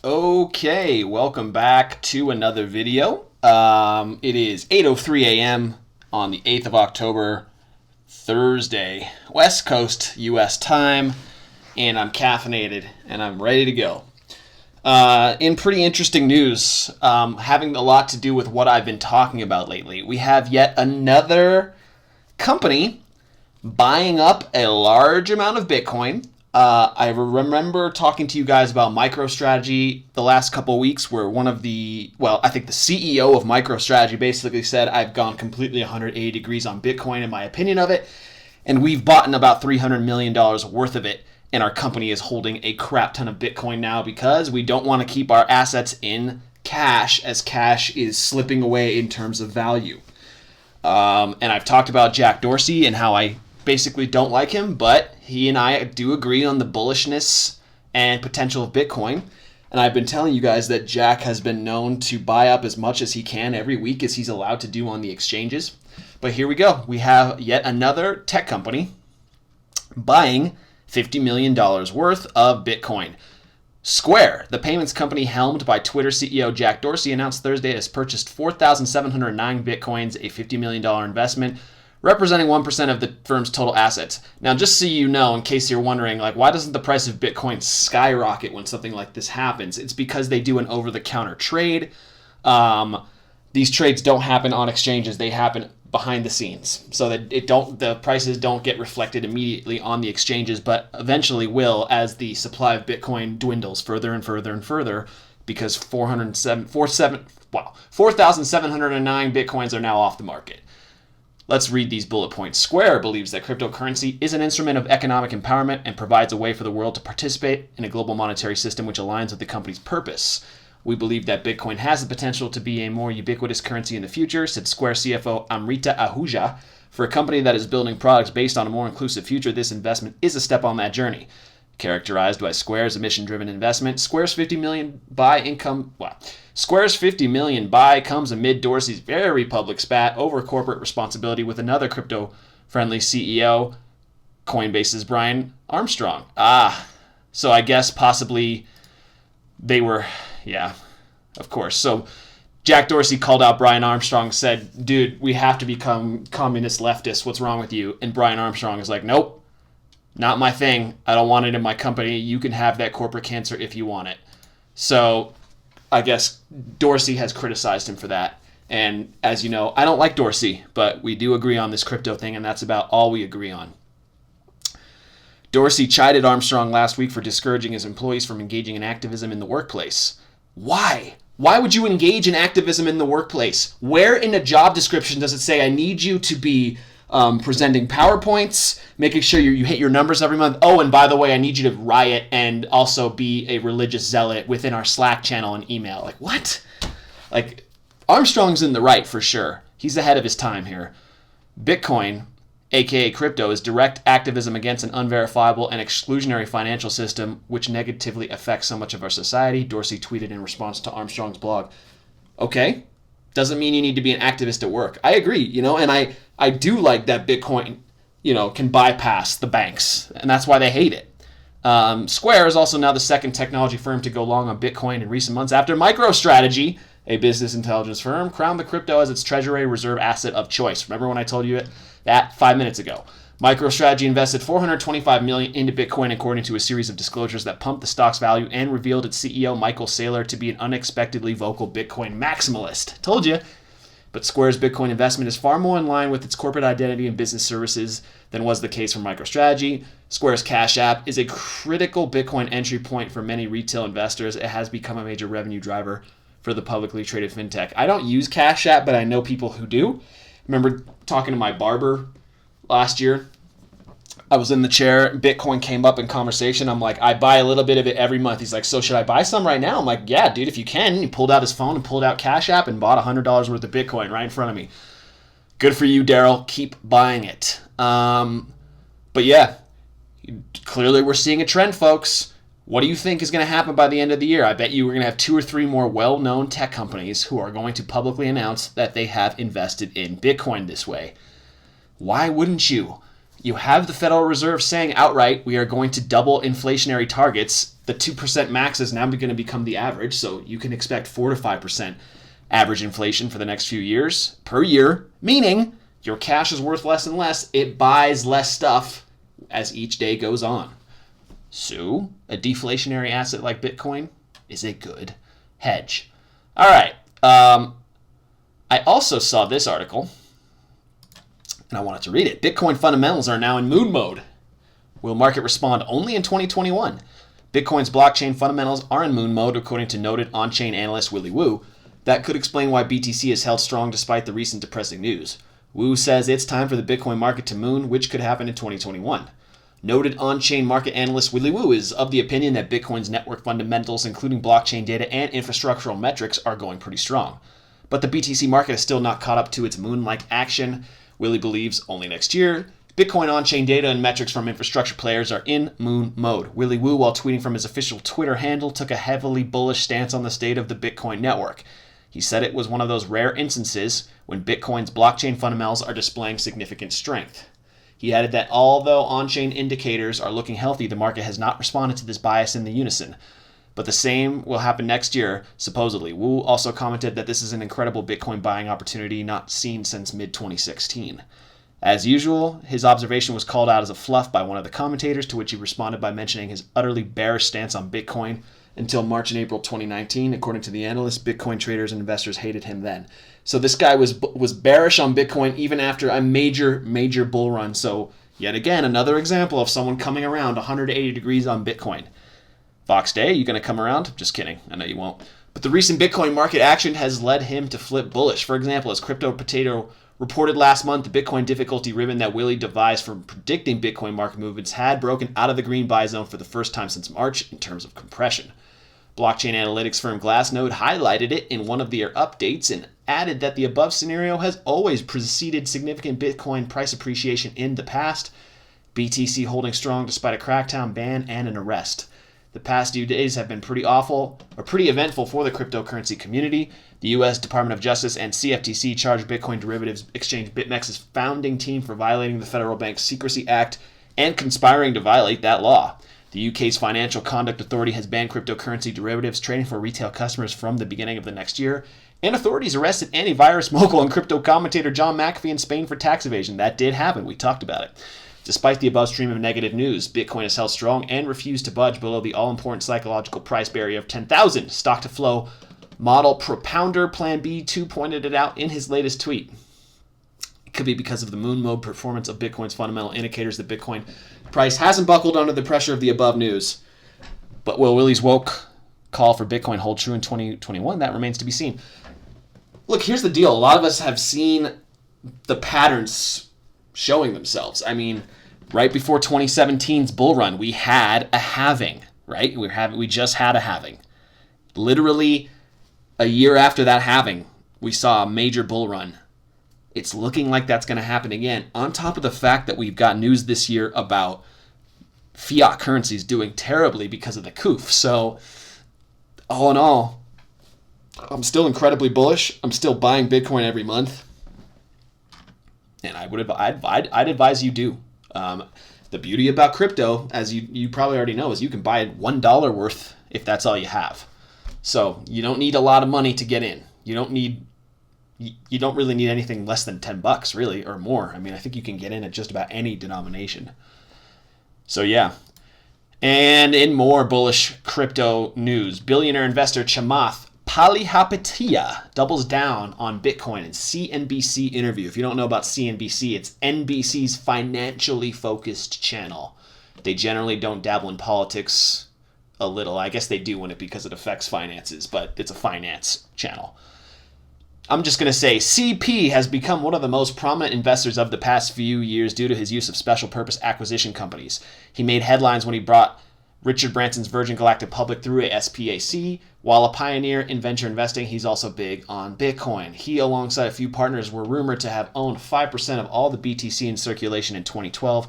Okay, welcome back to another video. It is 8:03 a.m. on the 8th of October, Thursday, West Coast U.S. time, and I'm caffeinated and I'm ready to go. In pretty interesting news, having a lot to do with what I've been talking about lately, we have yet another company buying up a large amount of Bitcoin. I remember talking to you guys about MicroStrategy the last couple of weeks where I think the CEO of MicroStrategy basically said, I've gone completely 180 degrees on Bitcoin in my opinion of it, and we've bought about $300 million worth of it, and our company is holding a crap ton of Bitcoin now because we don't want to keep our assets in cash as cash is slipping away in terms of value. And I've talked about Jack Dorsey and how I basically don't like him, but he and I do agree on the bullishness and potential of Bitcoin. And I've been telling you guys that Jack has been known to buy up as much as he can every week as he's allowed to do on the exchanges. But here we go. We have yet another tech company buying $50 million worth of Bitcoin. Square, the payments company helmed by Twitter CEO Jack Dorsey, announced Thursday it has purchased 4,709 Bitcoins, a $50 million investment, representing 1% of the firm's total assets. Now, just so you know, in case you're wondering, why doesn't the price of Bitcoin skyrocket when something like this happens? It's because they do an over-the-counter trade. These trades don't happen on exchanges; they happen behind the scenes, so that the prices don't get reflected immediately on the exchanges, but eventually will as the supply of Bitcoin dwindles further and further and further, because 4,709 Bitcoins are now off the market. Let's read these bullet points. Square believes that cryptocurrency is an instrument of economic empowerment and provides a way for the world to participate in a global monetary system which aligns with the company's purpose. We believe that Bitcoin has the potential to be a more ubiquitous currency in the future, said Square CFO Amrita Ahuja. For a company that is building products based on a more inclusive future, this investment is a step on that journey. Characterized by Square as a mission-driven investment, Square's $50 million buy comes amid Dorsey's very public spat over corporate responsibility with another crypto-friendly CEO, Coinbase's Brian Armstrong. So I guess possibly they were, of course. So Jack Dorsey called out Brian Armstrong, said, dude, we have to become communist leftists. What's wrong with you? And Brian Armstrong is like, nope. Not my thing. I don't want it in my company. You can have that corporate cancer if you want it. So I guess Dorsey has criticized him for that. And as you know, I don't like Dorsey, but we do agree on this crypto thing, and that's about all we agree on. Dorsey chided Armstrong last week for discouraging his employees from engaging in activism in the workplace. Why? Why would you engage in activism in the workplace? Where in a job description does it say, I need you to be presenting PowerPoints, making sure you hit your numbers every month. Oh, and by the way, I need you to riot and also be a religious zealot within our Slack channel and email. What? Armstrong's in the right for sure. He's ahead of his time here. Bitcoin, aka crypto, is direct activism against an unverifiable and exclusionary financial system which negatively affects so much of our society, Dorsey tweeted in response to Armstrong's blog. Okay. Doesn't mean you need to be an activist at work. I agree, and I do like that Bitcoin, can bypass the banks, and that's why they hate it. Square is also now the second technology firm to go long on Bitcoin in recent months after MicroStrategy, a business intelligence firm, crowned the crypto as its treasury reserve asset of choice. Remember when I told you that 5 minutes ago? MicroStrategy invested $425 million into Bitcoin according to a series of disclosures that pumped the stock's value and revealed its CEO, Michael Saylor, to be an unexpectedly vocal Bitcoin maximalist. Told you. But Square's Bitcoin investment is far more in line with its corporate identity and business services than was the case for MicroStrategy. Square's Cash App is a critical Bitcoin entry point for many retail investors. It has become a major revenue driver for the publicly traded fintech. I don't use Cash App, but I know people who do. I remember talking to my barber last year. I was in the chair, Bitcoin came up in conversation. I'm like, I buy a little bit of it every month. He's like, so should I buy some right now? I'm like, yeah, dude, if you can. He pulled out his phone and pulled out Cash App and bought $100 worth of Bitcoin right in front of me. Good for you, Daryl. Keep buying it. But yeah, clearly we're seeing a trend, folks. What do you think is going to happen by the end of the year? I bet you we're going to have 2 or 3 more well-known tech companies who are going to publicly announce that they have invested in Bitcoin this way. Why wouldn't you? You have the Federal Reserve saying outright, we are going to double inflationary targets the 2% max is now going to become the average, so you can expect 4 to 5% average inflation for the next few years per year, meaning your cash is worth less and less. It buys less stuff as each day goes on. So a deflationary asset like Bitcoin is a good hedge. All right. I also saw this article, and I wanted to read it. Bitcoin fundamentals are now in moon mode. Will market respond only in 2021? Bitcoin's blockchain fundamentals are in moon mode, according to noted on-chain analyst Willy Woo. That could explain why BTC has held strong despite the recent depressing news. Woo says it's time for the Bitcoin market to moon, which could happen in 2021. Noted on-chain market analyst Willy Woo is of the opinion that Bitcoin's network fundamentals, including blockchain data and infrastructural metrics, are going pretty strong. But the BTC market is still not caught up to its moon-like action. Willy believes only next year. Bitcoin on-chain data and metrics from infrastructure players are in moon mode. Willy Woo, while tweeting from his official Twitter handle, took a heavily bullish stance on the state of the Bitcoin network. He said it was one of those rare instances when Bitcoin's blockchain fundamentals are displaying significant strength. He added that although on-chain indicators are looking healthy, the market has not responded to this bias in the unison. But the same will happen next year, supposedly. Wu also commented that this is an incredible Bitcoin buying opportunity not seen since mid-2016. As usual, his observation was called out as a fluff by one of the commentators, to which he responded by mentioning his utterly bearish stance on Bitcoin until March and April 2019. According to the analyst, Bitcoin traders and investors hated him then. So this guy was bearish on Bitcoin even after a major bull run. So yet again, another example of someone coming around 180 degrees on Bitcoin. Fox Day, you going to come around? Just kidding. I know you won't. But the recent Bitcoin market action has led him to flip bullish. For example, as Crypto Potato reported last month, the Bitcoin difficulty ribbon that Willy devised for predicting Bitcoin market movements had broken out of the green buy zone for the first time since March in terms of compression. Blockchain analytics firm Glassnode highlighted it in one of their updates and added that the above scenario has always preceded significant Bitcoin price appreciation in the past, BTC holding strong despite a crackdown ban and an arrest. The past few days have been pretty eventful for the cryptocurrency community. The U.S. Department of Justice and CFTC charged Bitcoin derivatives exchange BitMEX's founding team for violating the Federal Bank Secrecy Act and conspiring to violate that law. The UK's Financial Conduct Authority has banned cryptocurrency derivatives trading for retail customers from the beginning of the next year, and authorities arrested antivirus mogul and crypto commentator John McAfee in Spain for tax evasion. That did happen. We talked about it. Despite the above stream of negative news, Bitcoin has held strong and refused to budge below the all-important psychological price barrier of 10,000. Stock-to-flow model propounder Plan B2 pointed it out in his latest tweet. It could be because of the moon mode performance of Bitcoin's fundamental indicators that Bitcoin price hasn't buckled under the pressure of the above news. But will Willy's woke call for Bitcoin hold true in 2021? That remains to be seen. Look, here's the deal. A lot of us have seen the patterns showing themselves. I mean, right before 2017's bull run, we had a halving, right? We just had a halving. Literally a year after that halving, we saw a major bull run. It's looking like that's going to happen again, on top of the fact that we've got news this year about fiat currencies doing terribly because of the COOF. So, all in all, I'm still incredibly bullish. I'm still buying Bitcoin every month. And I'd advise you do. The beauty about crypto, as you probably already know, is you can buy $1 worth if that's all you have. So you don't need a lot of money to get in. You don't really need anything less than $10, really, or more. I mean, I think you can get in at just about any denomination. So yeah. And in more bullish crypto news, billionaire investor Chamath Palihapitiya doubles down on Bitcoin in CNBC interview. If you don't know about CNBC, it's NBC's financially focused channel. They generally don't dabble in politics a little. I guess they do because it affects finances, but it's a finance channel. I'm just going to say CP has become one of the most prominent investors of the past few years due to his use of special purpose acquisition companies. He made headlines when he brought Richard Branson's Virgin Galactic public through a SPAC. While a pioneer in venture investing, he's also big on Bitcoin. He, alongside a few partners, were rumored to have owned 5% of all the BTC in circulation in 2012,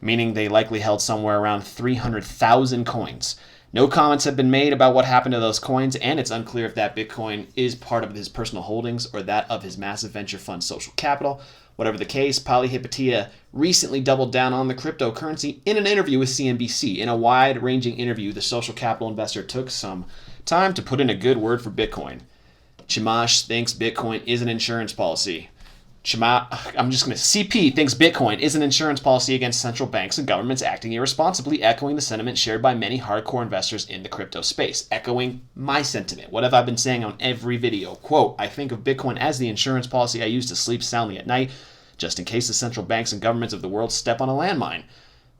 meaning they likely held somewhere around 300,000 coins. No comments have been made about what happened to those coins, and it's unclear if that Bitcoin is part of his personal holdings or that of his massive venture fund Social Capital. Whatever the case, Polyhipatia recently doubled down on the cryptocurrency in an interview with CNBC. In a wide-ranging interview, the social capital investor took some time to put in a good word for Bitcoin. Chamash thinks Bitcoin is an insurance policy. CP thinks Bitcoin is an insurance policy against central banks and governments acting irresponsibly, echoing the sentiment shared by many hardcore investors in the crypto space. Echoing my sentiment. What have I been saying on every video? Quote, I think of Bitcoin as the insurance policy I use to sleep soundly at night, just in case the central banks and governments of the world step on a landmine.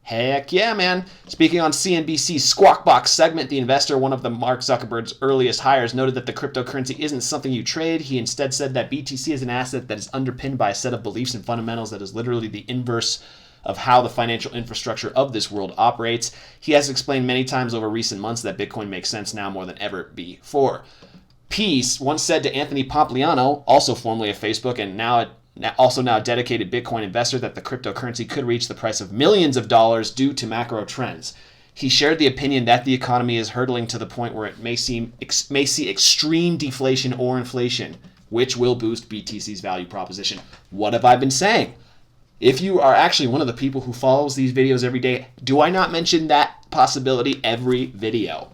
Heck yeah, man. Speaking on CNBC's Squawk Box segment, the investor, one of the Mark Zuckerberg's earliest hires, noted that the cryptocurrency isn't something you trade. He instead said that BTC is an asset that is underpinned by a set of beliefs and fundamentals that is literally the inverse of how the financial infrastructure of this world operates. He has explained many times over recent months that Bitcoin makes sense now more than ever before. Peace once said to Anthony Pompliano, also formerly of Facebook and now a dedicated Bitcoin investor, that the cryptocurrency could reach the price of millions of dollars due to macro trends. He shared the opinion that the economy is hurtling to the point where it may see extreme deflation or inflation, which will boost BTC's value proposition. What have I been saying? If you are actually one of the people who follows these videos every day, do I not mention that possibility every video?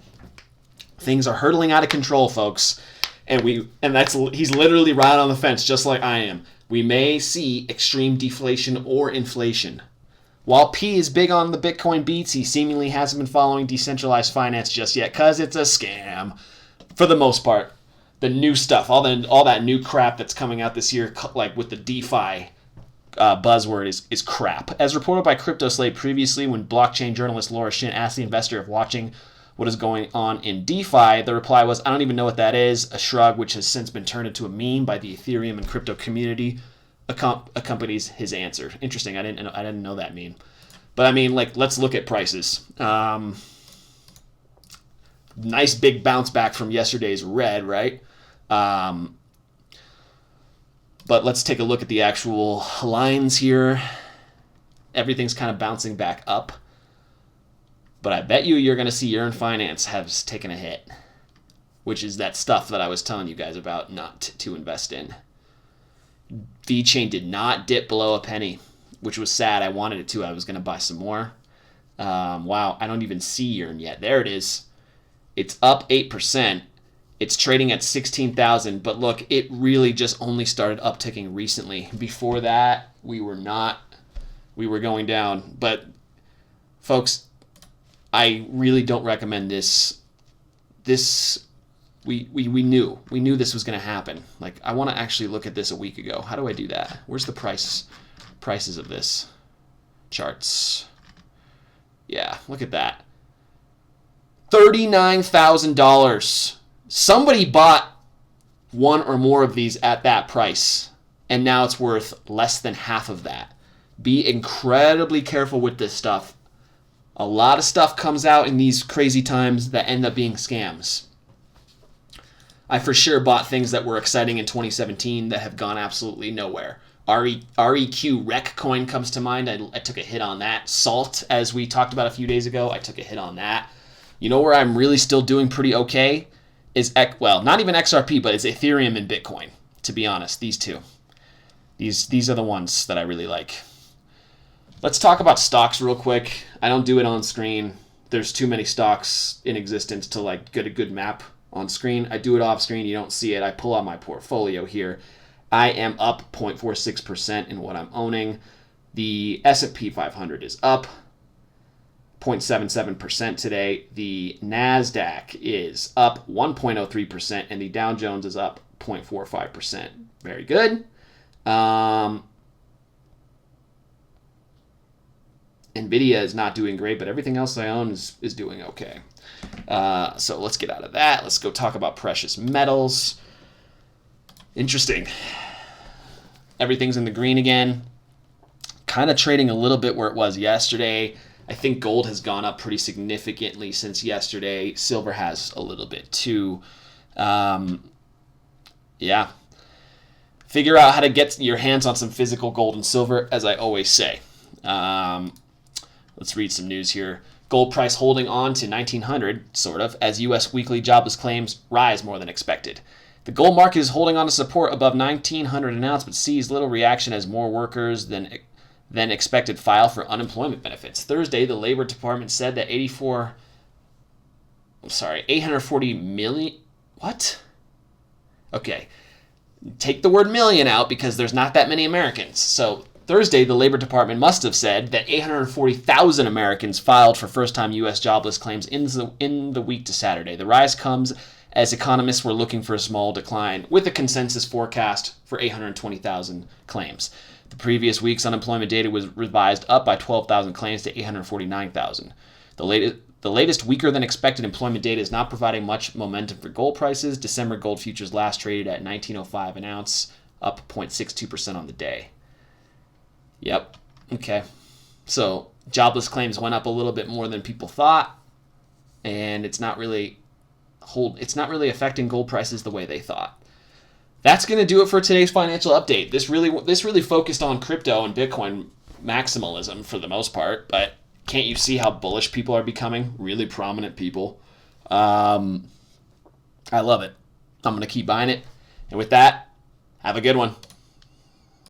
Things are hurtling out of control, folks. And that's he's literally right on the fence, just like I am. We may see extreme deflation or inflation. While P is big on the Bitcoin beats, he seemingly hasn't been following decentralized finance just yet, because it's a scam. For the most part, the new stuff, all that new crap that's coming out this year, like with the DeFi buzzword, is crap. As reported by CryptoSlate previously, when blockchain journalist Laura Shin asked the investor if watching what is going on in DeFi, the reply was, I don't even know what that is, a shrug which has since been turned into a meme by the Ethereum and crypto community accompanies his answer. Interesting, I didn't know that meme. But I mean, like, let's look at prices. Nice big bounce back from yesterday's red, right? But let's take a look at the actual lines here. Everything's kind of bouncing back up. But I bet you're going to see Yearn Finance has taken a hit, which is that stuff that I was telling you guys about not to invest in. VeChain did not dip below a penny, which was sad. I wanted it to. I was going to buy some more. Wow, I don't even see Yearn yet. There it is. It's up 8%. It's trading at 16,000, but look, it really just only started upticking recently. Before that, we were going down. But folks, I really don't recommend this. We knew this was going to happen. Like, I want to actually look at this a week ago. How do I do that? Where's the prices of this? Charts. Yeah, look at that. $39,000. Somebody bought one or more of these at that price, and now it's worth less than half of that. Be incredibly careful with this stuff. A lot of stuff comes out in these crazy times that end up being scams. I for sure bought things that were exciting in 2017 that have gone absolutely nowhere. REQ Rec coin comes to mind. I took a hit on that. Salt, as we talked about a few days ago, I took a hit on that. You know where I'm really still doing pretty okay is, not even XRP, but it's Ethereum and Bitcoin, to be honest. These two. These are the ones that I really like. Let's talk about stocks real quick. I don't do it on screen. There's too many stocks in existence to like get a good map on screen. I do it off screen. You don't see it. I pull out my portfolio here. I am up 0.46% in what I'm owning. The S&P 500 is up 0.77% today. The NASDAQ is up 1.03%, and the Dow Jones is up 0.45%. Very good. NVIDIA is not doing great, but everything else I own is doing okay. So let's get out of that. Let's go talk about precious metals. Interesting. Everything's in the green again. Kind of trading a little bit where it was yesterday. I think gold has gone up pretty significantly since yesterday. Silver has a little bit too. Yeah. Figure out how to get your hands on some physical gold and silver, as I always say. Let's read some news here. Gold price holding on to 1900, sort of, as U.S. weekly jobless claims rise more than expected. The gold market is holding on to support above 1,900 an ounce, but sees little reaction as more workers than expected file for unemployment benefits. Thursday, the Labor Department said that 840 million. What? Okay. Take the word million out because there's not that many Americans. So Thursday, the Labor Department must have said that 840,000 Americans filed for first-time U.S. jobless claims in the week to Saturday. The rise comes as economists were looking for a small decline, with a consensus forecast for 820,000 claims. The previous week's unemployment data was revised up by 12,000 claims to 849,000. The latest weaker-than-expected employment data is not providing much momentum for gold prices. December gold futures last traded at $1,905 an ounce, up 0.62% on the day. Yep. Okay. So jobless claims went up a little bit more than people thought, and it's not really affecting gold prices the way they thought. That's going to do it for today's financial update. This really focused on crypto and Bitcoin maximalism for the most part, but can't you see how bullish people are becoming? Really prominent people. I love it. I'm going to keep buying it. And with that, have a good one.